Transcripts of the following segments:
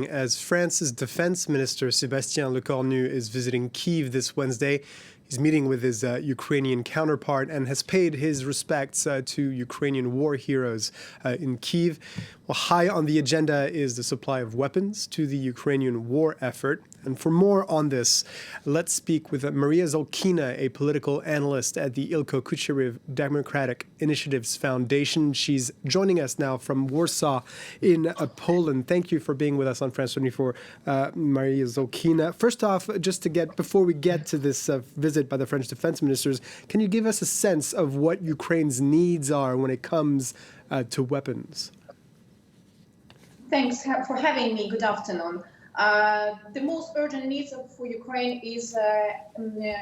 As France's defense minister, Sébastien Lecornu, is visiting Kyiv this Wednesday. He's meeting with his Ukrainian counterpart and has paid his respects to Ukrainian war heroes in Kyiv. Well, high on the agenda is the supply of weapons to the Ukrainian war effort. And for more on this, let's speak with Maria Zolkina, a political analyst at the Ilko Kucherev Democratic Initiatives Foundation. She's joining us now from Warsaw in Poland. Thank you for being with us on France 24, Maria Zolkina. First off, before we get to this visit by the French defense ministers, can you give us a sense of what Ukraine's needs are when it comes to weapons? Thanks for having me. Good afternoon. The most urgent needs for Ukraine is an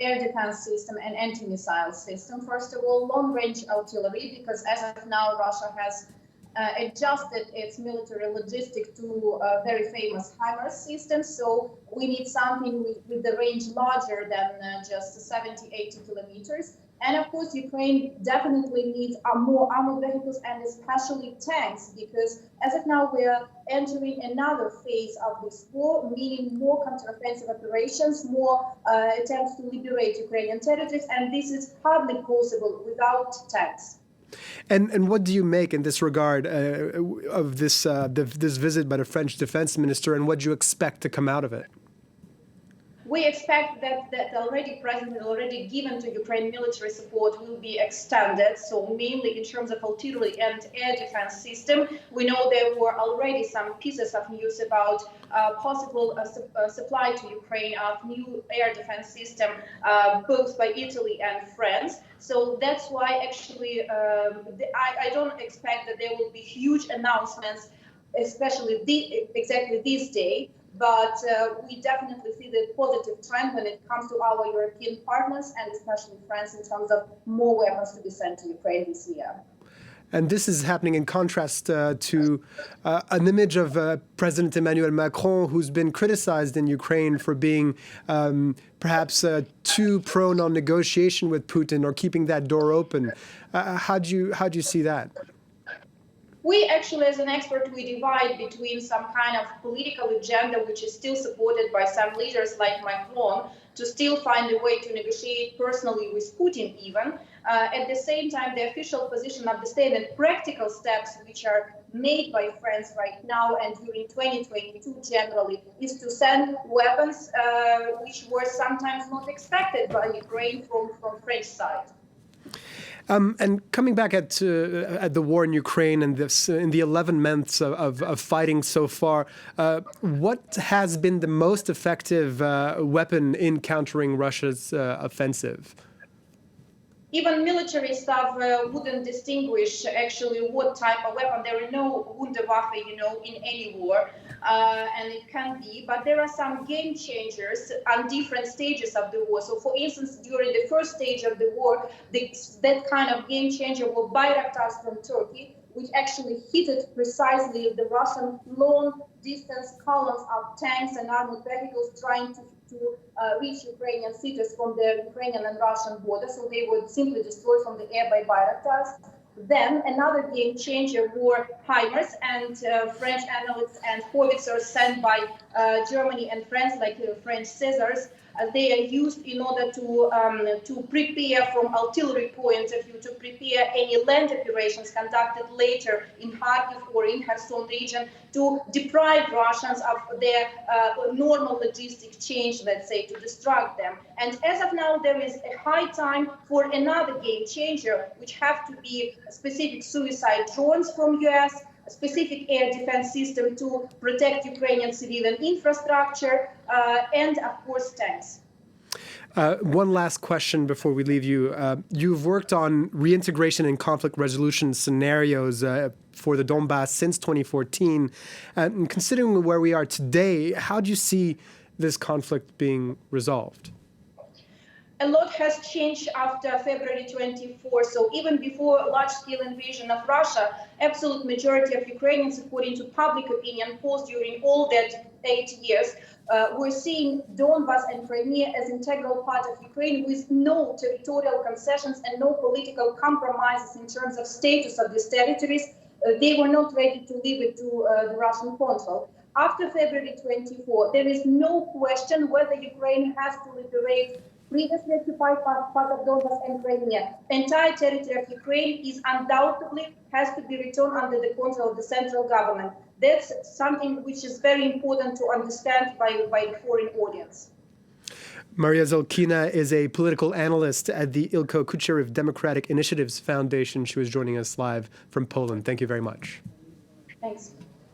air defense system and anti-missile system. First of all, long-range artillery, because as of now, Russia has adjusted its military logistic to a very famous HIMARS system. So we need something with the range larger than just 70, 80 kilometers. And of course, Ukraine definitely needs more armored vehicles and especially tanks, because as of now, we are entering another phase of this war, meaning more counteroffensive operations, more attempts to liberate Ukrainian territories, and this is hardly possible without tanks. And what do you make in this regard of this visit by the French defense minister, and what do you expect to come out of it? We expect that already given to Ukraine military support will be extended. So mainly in terms of artillery and air defense system, we know there were already some pieces of news about possible supply to Ukraine of new air defense system, both by Italy and France. So that's why actually I don't expect that there will be huge announcements, especially exactly this day. But we definitely see the positive trend when it comes to our European partners, and especially France, in terms of more weapons to be sent to Ukraine this year. And this is happening in contrast to an image of President Emmanuel Macron, who's been criticized in Ukraine for being perhaps too prone on negotiation with Putin or keeping that door open. How do you see that? We actually, as an expert, we divide between some kind of political agenda, which is still supported by some leaders like Macron, to still find a way to negotiate personally with Putin even. At the same time, the official position of the state and practical steps which are made by France right now and during 2022 generally is to send weapons which were sometimes not expected by Ukraine from French side. And coming back at the war in Ukraine and this in the 11 months of fighting so far, what has been the most effective weapon in countering Russia's offensive? Even military staff wouldn't distinguish actually what type of weapon. There are no Wunderwaffe, in any war, and it can be. But there are some game changers on different stages of the war. So, for instance, during the first stage of the war, that kind of game changer were Bayraktars from Turkey, which actually hit precisely the Russian long-distance columns of tanks and armored vehicles trying to reach Ukrainian cities from the Ukrainian and Russian border. So they were simply destroyed from the air by Bayraktars. Then another game changer were HIMARS and French analysts and howitzers sent by Germany and France, like French Caesars. They are used in order to prepare from artillery point of view, to prepare any land operations conducted later in Kyiv or in Kherson region, to deprive Russians of their normal logistic change, let's say, to distract them. And as of now, there is a high time for another game changer, which have to be specific suicide drones from US, a specific air defense system to protect Ukrainian civilian infrastructure, and of course tanks. One last question before we leave you. You've worked on reintegration and conflict resolution scenarios for the Donbass since 2014. And considering where we are today, how do you see this conflict being resolved? A lot has changed after February 24. So even before large-scale invasion of Russia, absolute majority of Ukrainians, according to public opinion polls during all that 8 years, were seeing Donbass and Crimea as integral part of Ukraine with no territorial concessions and no political compromises in terms of status of these territories. They were not ready to leave it to the Russian control. after February 24, there is no question whether Ukraine has to liberate previously occupied part of Donbas and Crimea. Entire territory of Ukraine is undoubtedly has to be returned under the control of the central government. That's something which is very important to understand by the foreign audience. Maria Zolkina is a political analyst at the Ilko Kucherev Democratic Initiatives Foundation. She was joining us live from Poland. Thank you very much. Thanks.